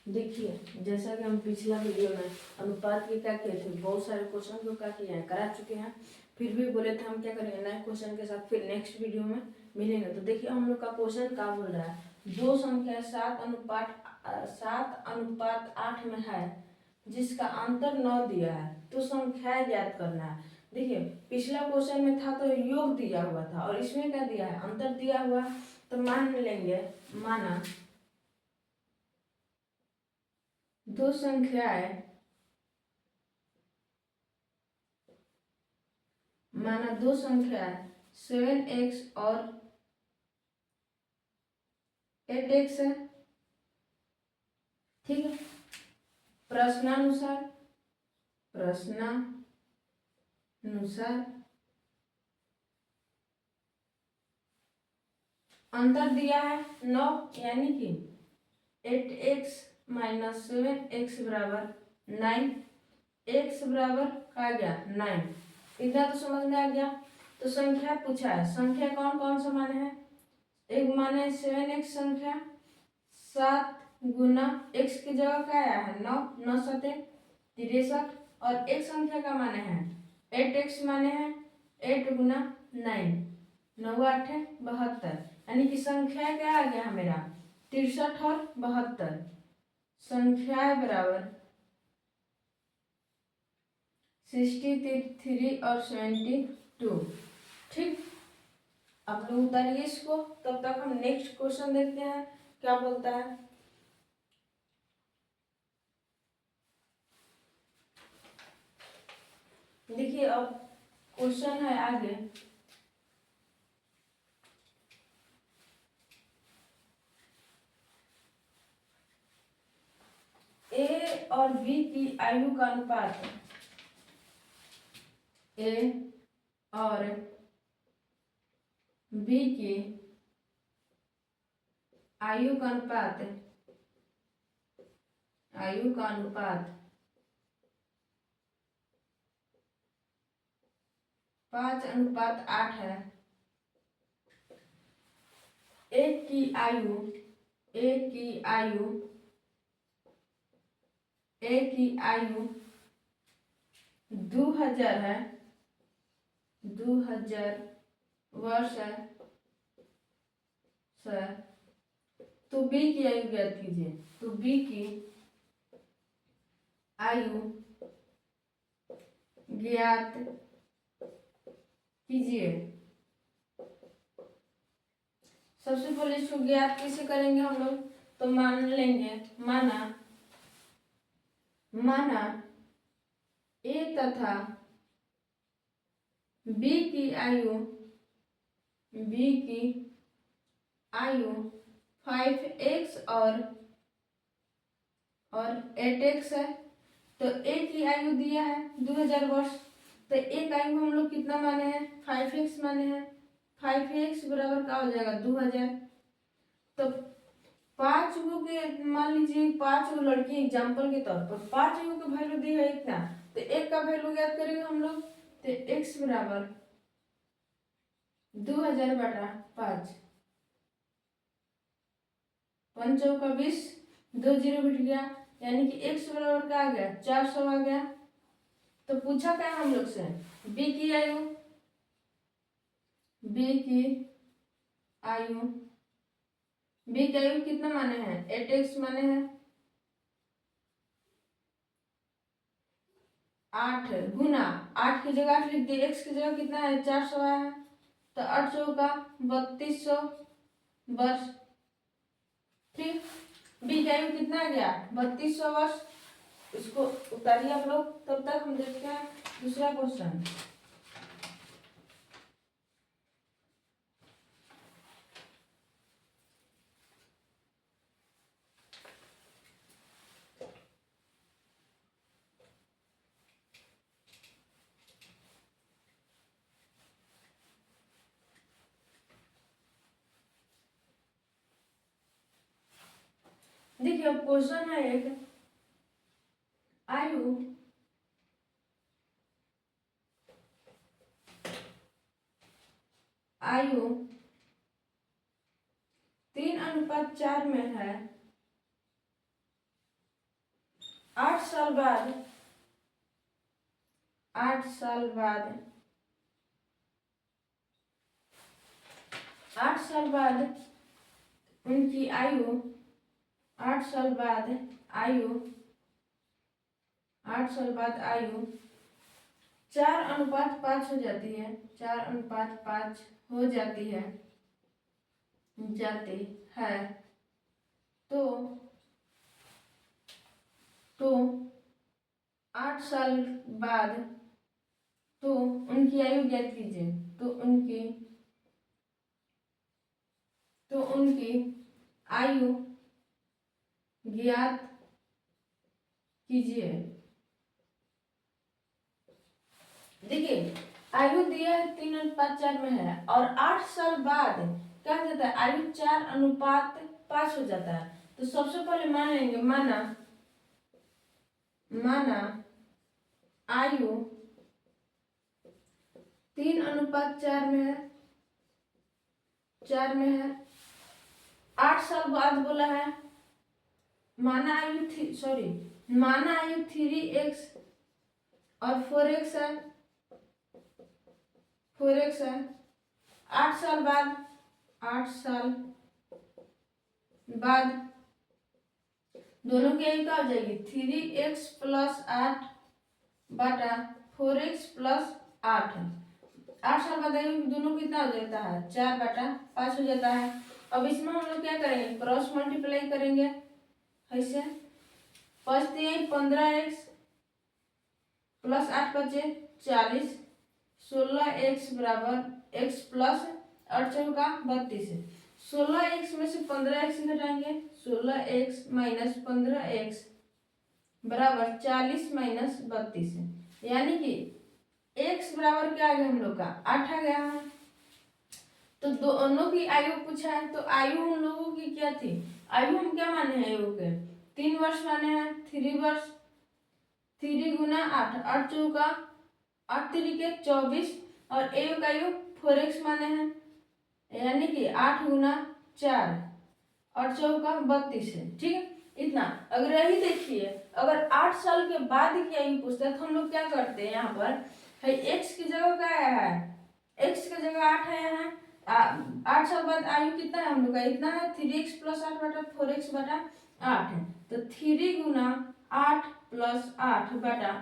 देखिए, जैसा कि हम पिछला वीडियो में अनुपात के क्या किए थे, बहुत सारे क्वेश्चन को क्या किए हैं, करा चुके हैं। फिर भी बोले थे हम क्या करेंगे, नए क्वेश्चन के साथ फिर नेक्स्ट वीडियो में मिलेंगे। तो देखिए हम लोग का क्वेश्चन क्या बोल रहा है, दो संख्या 7:8 में है जिसका अंतर 9 दिया है, तो संख्या ज्ञात करना है। देखिए पिछला क्वेश्चन में था तो योग दिया हुआ था, और इसमें क्या दिया है, अंतर दिया हुआ। तो मान लेंगे, माना दो संख्याएं, माना दो संख्याएं 7x और 8x है, ठीक है। प्रश्नानुसार अंतर दिया है 9, यानी कि 8x माइनस 7x बराबर 9, x बराबर क्या आ गया 9। इतना तो समझ में आ गया। तो संख्या पूछा है, संख्या कौन कौन सा माने हैं, एक माने 7x संख्या 7 गुना x की जगह क्या आया है 9, 9 सते 63, और एक संख्या का माने हैं 8x माने हैं 8 गुना 9, 9 8 72, यानी कि संख्या क्या आ गया मेरा 63 और 72, संख्या बराबर 63 और 72, ठीक। आप लोग उतारिए इसको, तब तक हम नेक्स्ट क्वेश्चन देखते हैं क्या बोलता है। देखिए अब क्वेश्चन है आगे, ए और बी की आयु का अनुपात, ए और बी की आयु का अनुपात, 5:8 है। एक की आयु 2000 है, 2000 वर्ष है सर। तो बी की आयु ज्ञात कीजिए। तो बी की आयु ज्ञात कीजिए। सबसे पहले इसको ज्ञात कैसे करेंगे हम लोग, तो मान लेंगे, माना ए तथा बी की आयु 5x और 8x है। तो ए की आयु दिया है 2000 वर्ष, तो एक आयु हम लोग कितना माने हैं 5x माने हैं, 5x बराबर क्या हो जाएगा 2000। तो 5 गो के मान लीजिए 5 गो लड़की एग्जाम्पल के तौर पर 5 गो का वैल्यू दी है इतना, तो एक का वैल्यू ज्ञात करेंगे हम लोग। तो x बराबर 2000 बटा 5, 5 चौका 20, 2 जीरो बिट गया, यानी कि x बराबर क्या आ गया 400 आ गया। तो पूछा क्या हम लोग से, बी की आयु कितना माने हैं 8x माने हैं, 8 गुना 8 की जगह 8 लिख दिए, x की जगह कितना है 400 आया है। तो 8 चौका 3200 वर्ष, ठीक। बी की आयु कितना आ गया 3200 वर्ष। इसको उतारिए आप लोग, तब तक हम देखते हैं दूसरा क्वेश्चन। देखिए अब क्वेश्चन है एक, आयु 3:4 में है 8 साल बाद 8 साल बाद 8 साल बाद उनकी आयु 8 साल बाद आयु 8 साल बाद आयु 4:5 हो जाती है। 4:5 हो जाती है तो 8 साल बाद तो उनकी आयु ज्ञात कीजिए। तो उनकी आयु ज्ञात कीजिए। देखिए आयु दिया है 3:4 में है और 8 साल बाद क्या हो जाता है, आयु 4:5 हो जाता है। तो सबसे पहले मान लेंगे, माना आयु 3:4 में है, 4 में है। 8 साल बाद बोला है, माना आयु 3x और 4x है, 4x है। 8 साल बाद दोनों की आयु क्या हो जाएगी, 3x + 8 बटा 4x + 8 है। 8 साल बाद आयु दोनों कितना हो जाता है, 4/5 हो जाता है। अब इसमें हम लोग क्या करेंगे, क्रॉस मल्टीप्लाई करेंगे। ऐसे 5 × 15x + 8 बचे 40, 16x = x + 8 चौका 32 है। 16x में से 15x घटाएंगे, 16x - 15x = 40 - 32 है। यानी कि x बराबर क्या आ गया हम लोग का, 8 आ गया है। तो दोनों की आयु पूछा है, तो आयु उन लोगों की क्या थी, आयु हम क्या माने हैं, आयु के 3 वर्ष माने हैं, 3 वर्ष। 3 × 8, 8 चौका 8 3 = 24 और आयु का आयु 4x माने हैं, यानी कि 8 × 4 और चौका 32 है। ठीक है, इतना। अगर यही देखिए, अगर 8 साल के बाद की आयु पूछता है तो हम लोग क्या करते हैं, यहाँ पर x की जगह क्या आया है, x की जगह 8 आया है। 8 साल बाद आयु कितना है हम लोग का, इतना है, 3x + 8 बटा 4x बटा 8 है। तो 3 × 8 + 8 बटा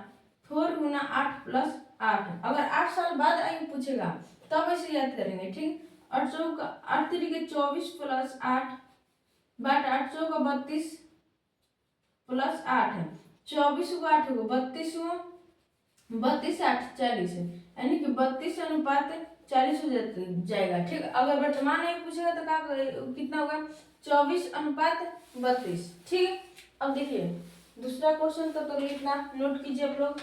4 × 8 + 8 है। अगर 8 साल बाद आयु पूछेगा तब ऐसे याद करेंगे। ठीक, 8 चौका 8 3 = 24 + 8 बटा 8 चौका 32 + 8 है। 24 को 8 को 32 को 32 8 40 है, यानी कि 32:40 हो जाएगा। ठीक, अगर वर्तमान आयु पूछेगा तो क्या कितना होगा, 24:32। ठीक है, अब देखिए दूसरा क्वेश्चन तो लिखना नोट कीजिए आप लोग।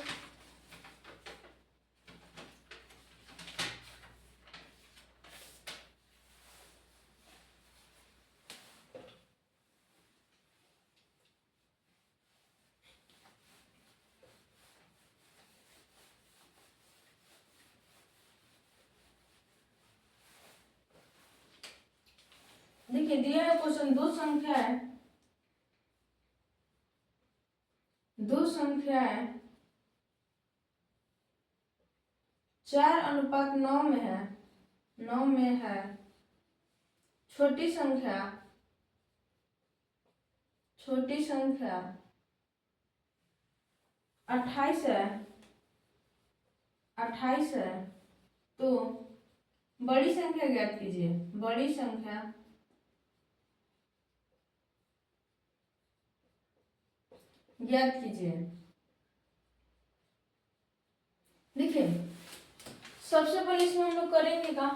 देखिए दिया है क्वेश्चन, दो संख्या है 4:9 में है, 9 में है। छोटी संख्या 28 है, 28 है। तो बड़ी संख्या ज्ञात कीजिए, बड़ी संख्या ज्ञात कीजिए। देखिए सबसे पहले इसमें हम लोग करेंगे का,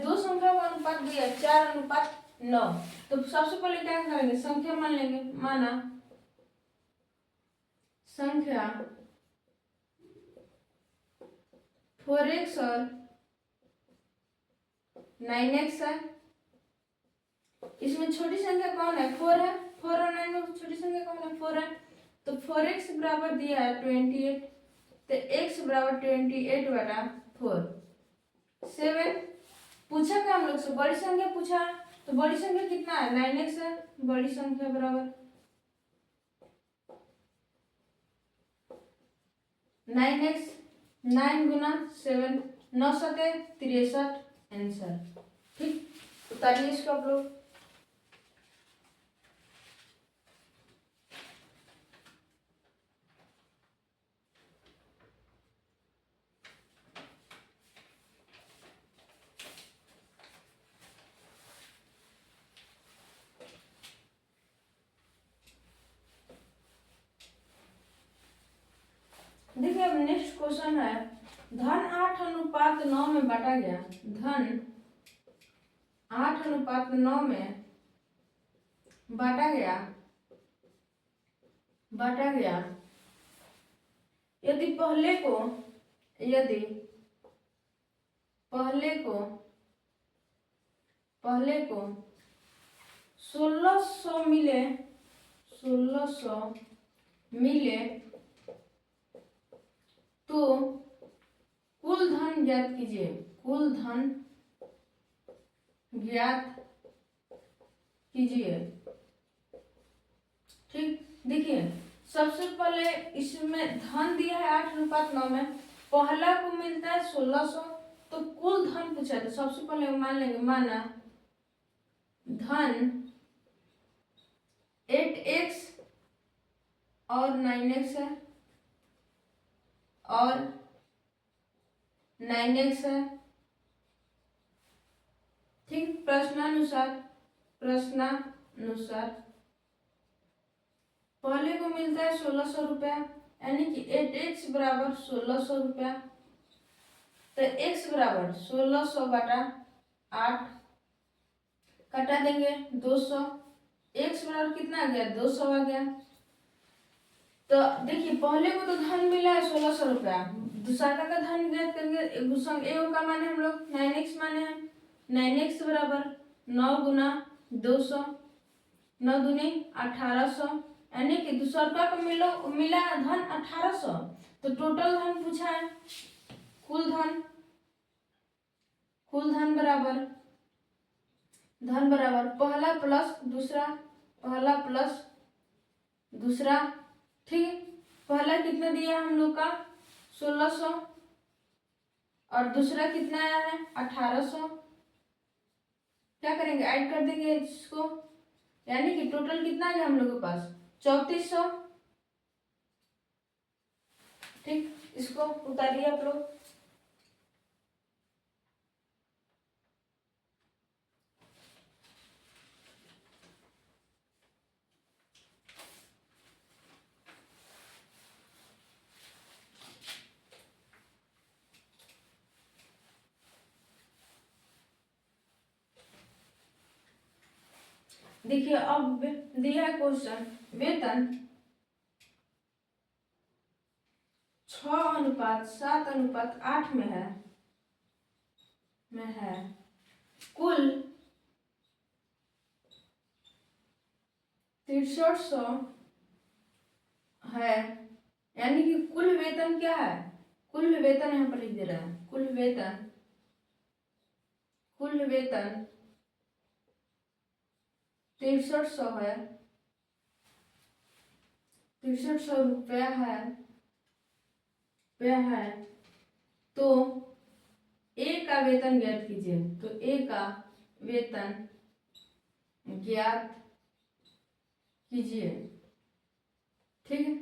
दो संख्या का अनुपात दिया 4:9। तो सबसे पहले क्या करेंगे, संख्या मान लेंगे। माना संख्या 4x और 9x है। इसमें छोटी संख्या कौन है, 4 है। 4 और 9 में छोटी संख्या कौन है, 4 है। तो 4x बराबर दिया है 28, तो x बराबर 28/4। 7 पूछा क्या हम लोग से, बड़ी संख्या पूछा, तो बड़ी संख्या कितना है, 9x है। बड़ी संख्या बराबर 9x, 9 गुना 7, 9 सते 63 आंसर। ठीक, उतारिए इसको आप लोग। देखिए अब नेक्स्ट क्वेश्चन है, धन 8:9 में बांटा गया, धन 8:9 में बांटा गया। यदि पहले को 1600 मिले तो कुल धन ज्ञात कीजिए। कुल धन ज्ञात कीजिए। ठीक, देखिए सबसे पहले इसमें धन दिया है 8:9 में, पहला को मिलता है 1600, तो कुल धन पूछा है। तो सबसे पहले मान लेंगे, माना धन 8x और 9x है और 9x है। ठीक, प्रश्नानुसार पहले को मिलता है 1600 रुपया, यानी कि 8x बराबर 1600 रुपया। तो x बराबर 1600 बटा 8 कटा देंगे 200, x बराबर कितना आ गया, 200 आ गया। तो देखिए पहले को तो धन मिला है 1600 रुपया, दूसरा का धन ज्ञात करके ए का माने हम लोग 9x माने हैं। 9x बराबर 9 गुना 200, 9 दूनी 1800, यानी कि दूसरा का मिला धन 1800। तो टोटल धन पूछा है, कुल धन बराबर पहला प्लस दूसरा। ठीक है, पहला कितना दिया हम लोग का 1600 और दूसरा कितना आया है 1800। क्या करेंगे, ऐड कर देंगे इसको, यानी कि टोटल कितना आ गया हम लोग के पास 3400। ठीक, इसको उतारिए आप लोग। देखिए अब दिया है क्वेश्चन, वेतन 6:7:8 में है, कुल 6300 है, यानी कि कुल वेतन क्या है, कुल वेतन यहाँ पर लिख दे रहा है, कुल वेतन 6300 है, 6300 रुपया है। तो ए का वेतन ज्ञात कीजिए। तो ए का वेतन ज्ञात कीजिए। ठीक है,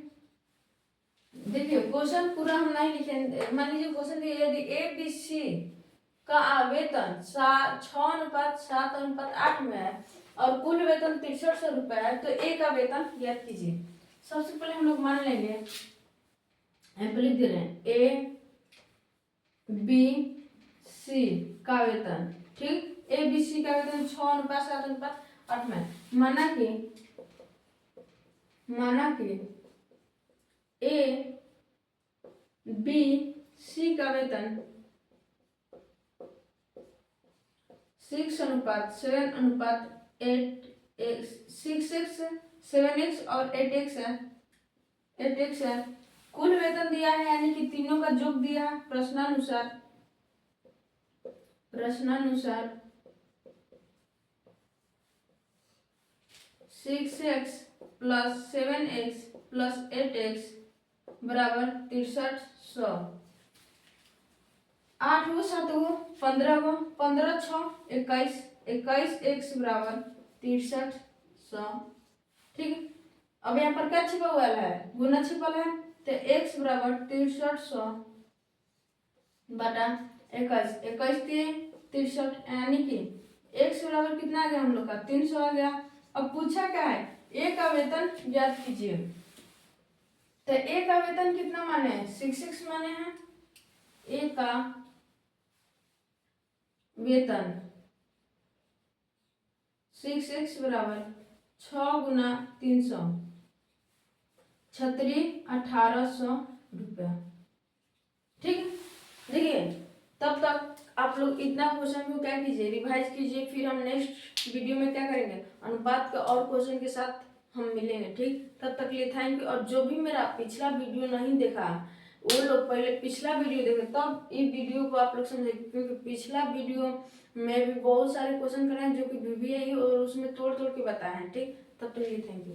देखिए क्वेश्चन पूरा हम नहीं लिखेंगे। मान लीजिए क्वेश्चन दिया, यदि ए बी सी का वेतन 6:7:8 में है और कुल वेतन 6300 रुपया है, तो ए का वेतन ज्ञात कीजिए। सबसे पहले हम लोग मान लेंगे, लिख दे रहे हैं ए बी सी का वेतन। ठीक, ए बी सी का वेतन 6:7:8 में, माना कि ए बी सी का वेतन 6:7:8 और 8x है। कुल वेतन दिया है, यानी कि तीनों का योग दिया है। प्रश्नानुसार 6x + 7x + 8x बराबर 6300। 8 गो 7 गो 15 गो 15 6 21 21 x बराबर 6300। ठीक है, अब यहाँ पर क्या छिपा हुआ है, गुना छिपा है, तो x बराबर 6300 बटा 21 21 63, यानी कि x बराबर कितना आ गया हम लोग का 300 आ गया। अब पूछा क्या है, ए का वेतन ज्ञात कीजिए। तो ए का वेतन कितना माने हैं, 66 माने हैं। ए का वेतन 6x बराबर 6 गुना 300 1800 रुपया। ठीक है, देखिए तब तक आप लोग इतना क्वेश्चन को क्या कीजिए, रिवाइज कीजिए। फिर हम नेक्स्ट वीडियो में क्या करेंगे, अनुपात के और क्वेश्चन के साथ हम मिलेंगे। ठीक, तब तक के लिए थैंक यू। और जो भी मेरा पिछला वीडियो नहीं देखा वो लोग पहले पिछला वीडियो देखे, तब ये वीडियो को आप लोग समझे, क्योंकि पिछला वीडियो में भी बहुत सारे क्वेश्चन कराए जो कि VBA और उसमें तोड़ तोड़ के बताए हैं। ठीक, तब तक के लिए थैंक यू।